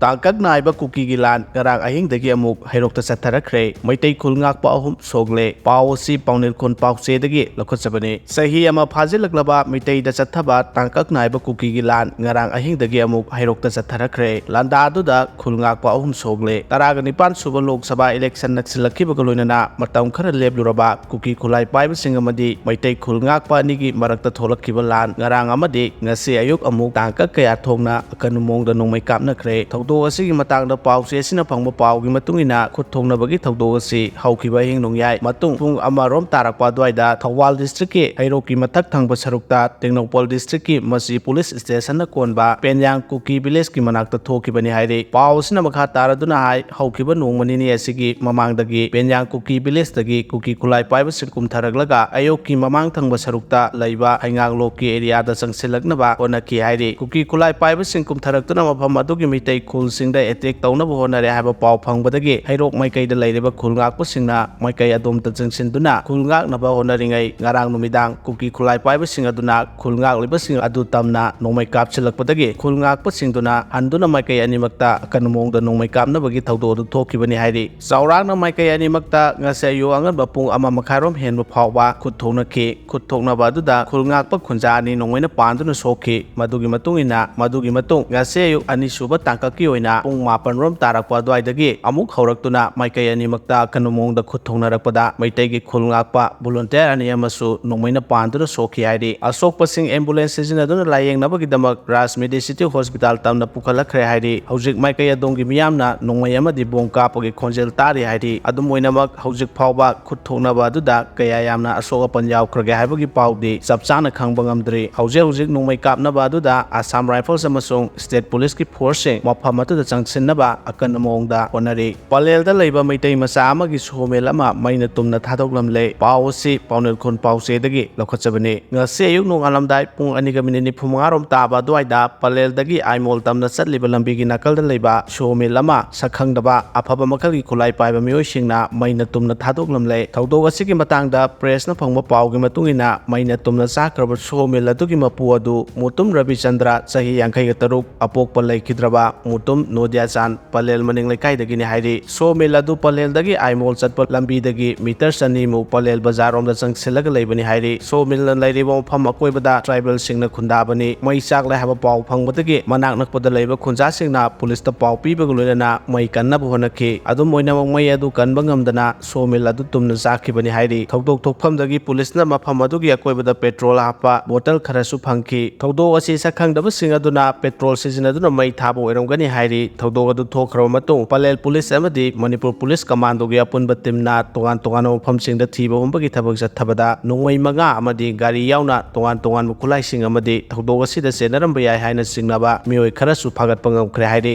tangkak naiba Kuki Gilan ngarang ahingdagi amuk Heirokta Chatharakhre Meitei Khulngakpa ahum Sokle pau si paunil khun pauchedagi lakhotchabani sahi ama phajilaklaba Meitei da chathaba tangkak naiba Kuki Gilan ngarang ahingdagi amuk Heirokta Chatharakhre Landaduda Khulngakpa ahum Sokle taraga nipan suba Lok Sabha election naksilakhibaga loinana matam khara lebluraba Kuki khulai paiba singamadi Meitei Khulngakpa nigi marakta tholakhiba lan ngarang amadi ngasi ayuk amuk tangkak kaya thongna akanumongda nongmai kapnakhre thogdo asigi matangda pause asina phangba pawgi matungina khutthongnabagi thogdo asi haukhiba hing nongyai matung pung amarom tarakpa dwaida Thawal district ki Heirokki mathak thangba sarukta Tengnopol district ki masi police station na konba Penyang Kuki village ki manakta thokibani haire pawsina makha taraduna hai haukhiba nongmanini asigi mamangdagi Penyang Kuki village dagi Kuki khulai paiba singkum tharaglaga ayokki mamang thangba sarukta laiba Hainganglokki area da sangsilaknaba honaki haire Kuki khulai paiba singkum tharaktuna mafam adugi Meitei khulsingda attack taunaba honare haiba paw phangbadagi Heirok maikaida lairiba khulngakpa singna maikai adomta jangsinduna khulngaknaba honaringai ngarang numidang Kuki khulai paiba sing aduna khulngakliba sing adu tamna nongmai kapchilakpadagi khulngakpa singduna handuna maikai animakta kanumongda nongmai kapnabagi thawdo adu thokibani hairi chaurangna maikai animakta ngasayu anganba pung ama makhairom henba phawba khutthonakhi khutthoknaba aduda khulngakpa khunjani nongmaina panduna sokhi madugi matung ngasayu anisuba tangkaki oina pung mapanrom tarakpa adwaidagi amuk hauраktuna maikai animakta kanumongda khutthongnarakpada Meitei Khulngakpa volunteer ani amasu nongmaina panduna sokhi hairi asokpa sing ambulance sijinaduna layengnabagidamak Rajmedi City Hospital tamna pukhalakhre hairi haujik maikai adongi miyamna nongmai amadi bongkapagi khonjel tari hairi adum oinamak haujik phawba khutthongnaba aduda kaya yamna asoka panjaw khrage haibagi paudi chapchana khangba ngamdri haujik nongmai kapnaba aduda Assam Rifles amasung State Police ki force mafam atuda changsinnaba akan amongda honari palelda leiba Meitei macha amagi somel ama maina tumna thadoklamle pawsi paunil khun pausedagi lakhotchabani ngase ayuk nongalamdai pung 2:45 rom taba dwaida paleldagi aimol tamna chatliba lambigi nakalda leiba somel ama sakhangdaba afaba makhali khulai paiba mioisingna maina tumna thadoklamle thawdok asigi matangda press na phangba pawgi matungina maina tumna chakraba somel adugi mapu adu mutum Ravi Chandra sahi 53 apokpa laikhidraba mutum Nodia Chan palel maning lekaidagini hairi somel adu paleldagi aimol chatpa lambidagi meter sani mu palel bazar romda changsilaga leibani hairi somel lairiba pham akoibada tribal singna khundabani mai chakla haba paw phangbadagi manak nakpada leiba khunja singna police ta paw pibaga loinana mai kannaba honakhi adum moina mai adu kanba ngamdana somel adu tumna chakhibani hairi thokdok thokphamdagi police na mafam adugi akoibada petrol hapa bottle kharasu phangki thokdok asi sakhangdaba sing aduna petrol sijinaduna mai thaba oiromgani hairi thokdok adu thokhraba matung palel police amadi Manipur police commando gi apunba timna tongan mafamsingda thiba humbagi thabak chathabada nongmai manga amadi gari yauna tongan khulai sing amadi thokdok asida senaramba yai haina singnaba mioi kharasu phagatpa ngamkhre hairi